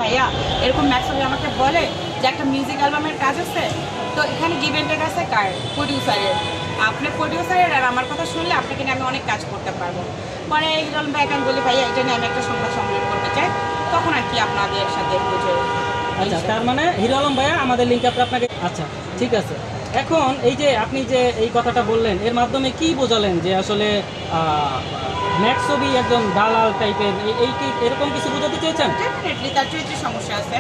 ভাইয়া এরকম ম্যাক্সবি আমাকে বলে যে একটা মিউজিক অ্যালবামের কাজ আছে, তো এখানে গিভেন্টের কাছে কার প্রডিউসারের, আপনার প্রডিউসারের আর আমার কথা শুনলে আপনাকে নিয়ে আমি অনেক কাজ করতে পারবো। পরে হিরো আলম ভাই এখন বলি ভাইয়া এটা নিয়ে আমি একটা সংবাদ সম্মেলন করতে চাই, তখন আর কি আপনাদের সাথে বুঝে। আচ্ছা, তার মানে হিরো আলম ভাইয়া আমাদের লিঙ্ক আপনাকে। আচ্ছা ঠিক আছে। এখন এই যে আপনি যে এই কথাটা বললেন, এর মাধ্যমে কি বোঝালেন যে আসলে ম্যাক্সবি একজন দালাল টাইপের, এই কি এরকম কিছু বোঝাতে চেয়েছেন? ডেফিনেটলি তার চরিত্রের সমস্যা আছে।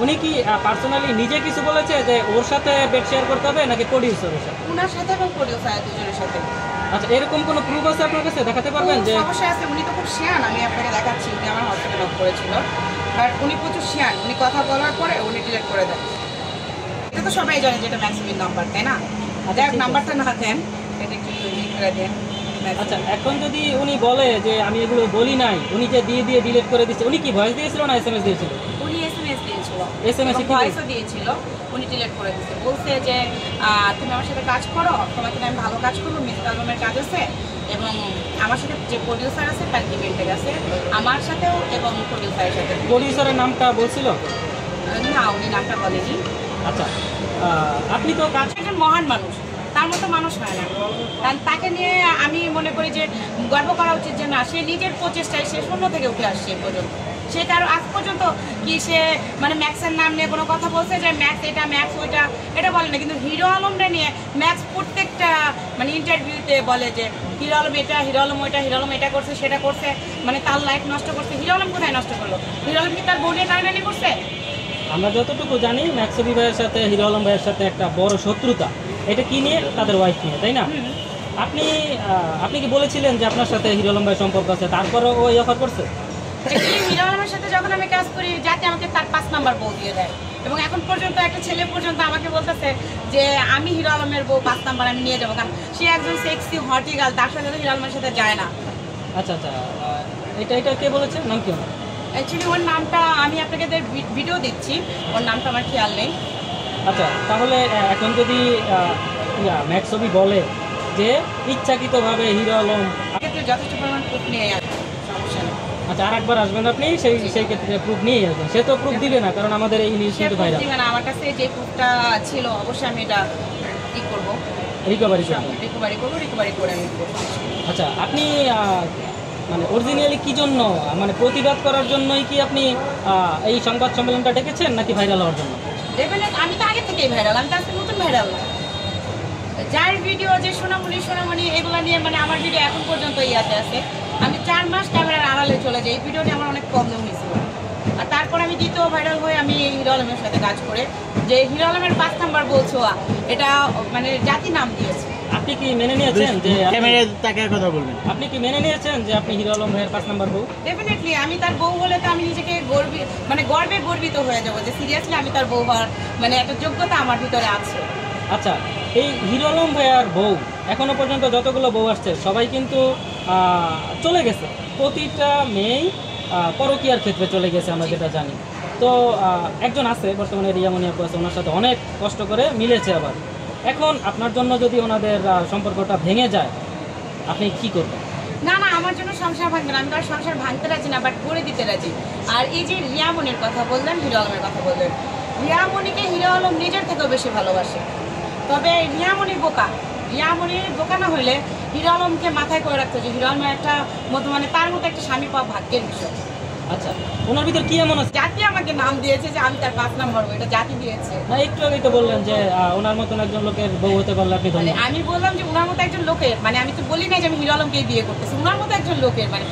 উনি কি পার্সোনালি নিজে কিছু বলেছে যে ওর সাথে বেড শেয়ার করতে হবে নাকি প্রডিউসারের সাথে? ওনার সাথে এবং প্রডিউসার দুজনের সাথে। আচ্ছা, এরকম কোনো প্রুফ আছে আপনার কাছে? দেখাতে পারবেন যে সমস্যা আছে? উনি তো খুব শিয়ান, আমি আপনাকে দেখাচ্ছি। উনি আমার হোয়াটসঅ্যাপে নক করেছিল, বাট উনি প্রচুর শিয়ান। উনি কথা বলার পরে উনি ডিলিট করে দেন। এটা তো সবাই জানে যেটা ম্যাক্সিমির নাম্বার, তাই না? দেখ নাম্বারটা না দেন, এটা কি করে দেন। আচ্ছা, এখন যদি উনি বলে যে আমি এগুলো বলি নাই, উনি যে দিয়ে ডিলিট করে দিচ্ছে, উনি কি ভয়েস দিয়েছিল না এসএমএস দিয়েছিল? উনি এসএমএস দিয়েছিল, এসএমএস ভয়েসও দিয়েছিল। উনি ডিলিট করে দিয়েছে, বলছে যে তুমি আমার সাথে কাজ করো, তোমাকে আমি ভালো কাজ করবো, মিউজিক অ্যালবামের কাজ আছে, এবং আমার সাথে যে প্রডিউসার আছে তার ইভেন্টের আছে, আমার সাথেও এবং প্রডিউসারের সাথে। প্রডিউসারের নামটা বলছিল না, উনি নামটা বলেনি। আচ্ছা, আপনি তো কাজ একজন মহান মানুষ, তার মতো মানুষ হয় না। কারণ তাকে নিয়ে আমি মনে করি যে গর্ব করা উচিত যে না, সে নিজের প্রচেষ্টায় সে শূন্য থেকে উঠে আসছে এই পর্যন্ত। সে তার আজ পর্যন্ত কি সে মানে ম্যাক্সের নাম নিয়ে কোনো কথা বলছে যে ম্যাক্স এটা ম্যাক্স ওইটা, এটা বলে না। কিন্তু হিরো আলমটা নিয়ে ম্যাক্স প্রত্যেকটা মানে ইন্টারভিউতে বলে যে হিরো আলম এটা, হিরো আলম ওইটা, হিরো আলম এটা করছে সেটা করছে, মানে তার লাইফ নষ্ট করছে। হিরো আলম কোথায় নষ্ট করলো? হিরো আলম কি তার বউ নিয়ে টানাটানি করছে? আমরা যতটুকু জানি ম্যাক্সবি ভাইয়ের সাথে হিরো আলম ভাইয়ের সাথে একটা বড় শত্রুতা, এটা কি নিয়ে? তাদের ওয়াইফ নিয়ে, তাই না? আপনি কি বলেছিলেন যে আপনার সাথে হিরো আলম ভাইয়ের সম্পর্ক আছে, তারপরও ও এই অফার করছে? হিরো আলমের সাথে যখন আমি কাজ করি, যাতে আমাকে তার 5 নাম্বার বউ দিয়ে দেয়, এবং এখন পর্যন্ত একটা ছেলে পর্যন্ত আমাকে বলতেছে যে আমি হিরো আলমের বউ 5 নাম্বার আমি নিয়ে যাবো, কারণ সে একজন সেক্সি হটি গার্ল, তার সাথে হিরো আলমের সাথে যায় না। আচ্ছা আচ্ছা, এটা কে বলেছে? নাম কি? অ্যাকচুয়ালি ওর নামটা আমি আপনাকে ভিডিও দিচ্ছি, ওর নামটা আমার খেয়াল নেই। আচ্ছা, তাহলে এখন যদি ম্যাক্সবি বলে যে ইচ্ছাকৃতভাবে হিরো আলম, ক্ষেত্রে যথেষ্ট পরিমাণ প্রুফ নিয়ে আসবে, সমস্যা নেই। আচ্ছা, আরেকবার আসবেন আপনি সেই ক্ষেত্রে প্রুফ নিয়ে আসবেন। সে তো প্রুফ দিবে না, কারণ আমাদের এই নিউজ কিন্তু ভাইরাল। আমার কাছে যে প্রুফটা ছিল অবশ্যই আমি এটা কি করবো, রিকভারি করে আমি করবো। আচ্ছা, আপনি মানে অরিজিনালি কি জন্য, মানে প্রতিবাদ করার জন্যই কি আপনি এই সংবাদ সম্মেলনটা ডেকেছেন, নাকি ভাইরাল হওয়ার জন্য? আমি তো আগে থেকেই ভাইরাল, আমি তো আজকে নতুন ভাইরাল না। যার ভিডিও যে সোনামণি এগুলো নিয়ে মানে আমার ভিডিও এখন পর্যন্ত ইয়াতে আছে, আমি 4 মাস ক্যামেরার আড়ালে চলে যাই। এই ভিডিওটি আমার অনেক প্রবলেম হয়েছিল, আর তারপর আমি দ্বিতীয় ভাইরাল হয়ে আমি হিরো আলমের সাথে কাজ করে যে হিরো আলমের 5 নাম্বার বলছো, এটা মানে জাতি নাম দিয়েছে। আপনি কি মেনে নিয়েছেন যে ক্যামেরায় তাকে কথা বলবেন? আপনি কি মেনে নিয়েছেন যে আপনি হিরো আলম ভাইয়ের 5 নাম্বার বউ? ডেফিনেটলি আমি তার বউ হলে তো আমি নিজেকে গর্বে গর্বিত হয়ে যাবো যে সিরিয়াসলি আমি তার বউ হওয়ার মানে একটা যোগ্যতা আমার ভিতরে আছে। আচ্ছা, এই হিরো আলম ভাইয়ার বউ এখনো পর্যন্ত যতগুলো বউ আসছে সবাই কিন্তু চলে গেছে, প্রতিটা মেয়েই পরকীয়ার ক্ষেত্রে চলে গেছে, আমরা যেটা জানি। তো একজন আছে বর্তমানে, রিয়ামণি আপু আছে, ওনার সাথে অনেক কষ্ট করে মিলেছে আবার। এখন আপনার জন্য যদি ওনাদের সম্পর্কটা ভেঙে যায়, আপনি কি করবেন? না, আমার জন্য সংসার ভাঙবে না, আমি তার সংসার ভাঙতে রাজি না, বাট করে দিতে রাজি। আর এই যে রিয়ামণির কথা বললেন, হিরো আলমের কথা বললেন, রিয়ামণিকে হিরো আলম নিজের থেকেও বেশি ভালোবাসে। তবে রিয়ামণি বোকা না হইলে হিরো আলমকে মাথায় করে রাখতে, যে হিরো আলমের একটা মতো মানে তার মতো একটা স্বামী পাওয়া ভাগ্যের বিষয়। আচ্ছা, ওনার ভিতর কি এমন আছে? জাতি আমাকে নাম দিয়েছে যে আমি তার 5 নাম্বার বউ, এটা জাতি দিয়েছে। না, একটু আগেই তো বললেন যে ওনার মতন একজন লোকের বউ হতে পারলে আপনি ধন্য। আমি বললাম যে উনার মতো একজন লোকের, মানে আমি তো বলি না যে আমি হিরো আলমকে বিয়ে করতেছি, উনার মতো একজন লোকের মানে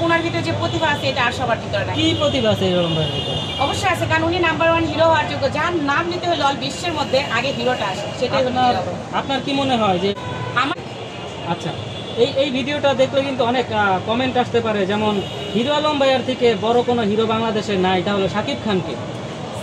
উনার ভিতরে যে প্রতিভা আছে এটা আর সবার ভিতরে নাই। কি প্রতিভা আছে হিরো আলম ভাইয়ের ভিতরে? অবশ্যই আছে, কারণ উনি নাম্বার 1 হিরো হওয়ার যোগ্য। যার নাম নিতে হলে অল বিশ্বের মধ্যে আগে হিরোটা আসে, সেটাই হলো হিরো আলম। আপনার কি মনে হয় যে আমার আচ্ছা, এই ভিডিওটা দেখলে কিন্তু অনেক কমেন্ট আসতে পারে, যেমন হিরো আলম ভাইয়ার থেকে বড় কোনো হিরো বাংলাদেশে নাই, এটা হলো শাকিব খানকে।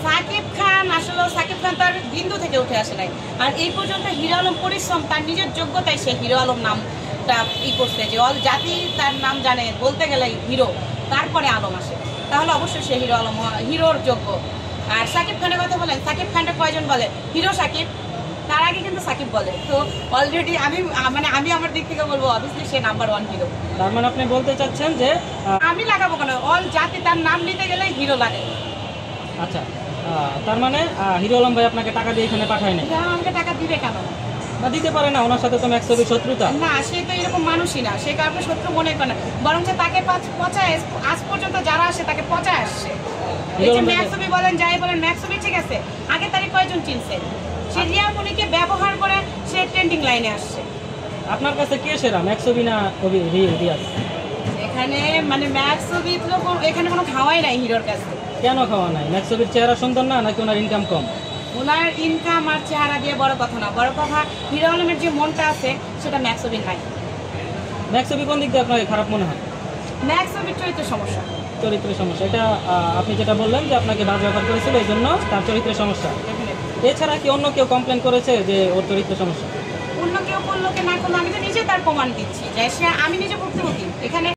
সাকিব খান আসলে সাকিব খান তার বিন্দু থেকে উঠে আসে নাই, আর এই পর্যন্ত হিরো আলম পরিশ্রম, তার নিজের যোগ্যতায় সে হিরো আলম নামটা করছে, যে অল জাতি তার নাম জানে, বলতে গেলে হিরো, তারপরে আলম আসে, তাহলে অবশ্যই সে হিরো আলম হিরোর যোগ্য। আর সাকিব খানের কথা বলেন, সাকিব খানটা কয়জন বলে হিরো সাকিব? তার আগে কিন্তু সাকিব বলে। তো অলরেডি আমি আমার দিক থেকে বলবো অবভিয়াসলি সে নাম্বার 1 হিরো। তার মানে আপনি বলতে চাচ্ছেন যে আমি লাগাবো কেন, অল জাতি তার নাম নিতে গেলে হিরো লাগে। আচ্ছা, তার মানে হিরো আলম ভাই আপনাকে টাকা দিয়ে এখানে পাঠায় নাই? হিরো আলমকে টাকা দিবে কেন? না, দিতে পারে না, ওনার সাথে তো ম্যাক্সবির শত্রুতা। না, সে তো এরকম মানুষই না, সে কাউকে শত্রু মনে করে না, বরং তাকে পচায়, আজ পর্যন্ত যারা আসে তাকে পচায় আসছে। এই যে ম্যাক্সবি বলেন, যাই বলেন, ম্যাক্সবি ঠিক আছে, আগে তারিখ কয়জন চিনছে? সে রিয়া মনিকে ব্যবহার করে সে ট্রেন্ডিং লাইনে আসছে। আপনার কাছে কে সেরা, ম্যাক্সবি না রিয়াজ? এখানে মানে ম্যাক্সবি তো এখানে কোনো খাওয়াই নাই হিরোর কাছে। কেন খাওয়া নাই? ম্যাক্সবির চেহারা সুন্দর না, নাকি ওনার ইনকাম কম? ওনার ইনকাম আর চেহারা দিয়ে বড় কথা না, বড় কথা হিরো আলমের যে মনটা আছে সেটা ম্যাক্সবির নাই। ম্যাক্সবি কোন দিক দিয়ে আপনাকে খারাপ মনে হয়? ম্যাক্সবির চরিত্র সমস্যা। চরিত্রের সমস্যা, এটা আপনি যেটা বললেন যে আপনাকে বাজ ব্যবহার করেছিল, এই জন্য তার চরিত্রের সমস্যা। এছাড়া কি অন্য কেউ কমপ্লেন করেছে যে ওর চরিত্রের সমস্যা? অন্য কেউ করলো কি না করলো, আমি তো নিজে তার প্রমাণ দিচ্ছি যে সে, আমি নিজে ভুক্তভোগী এখানে।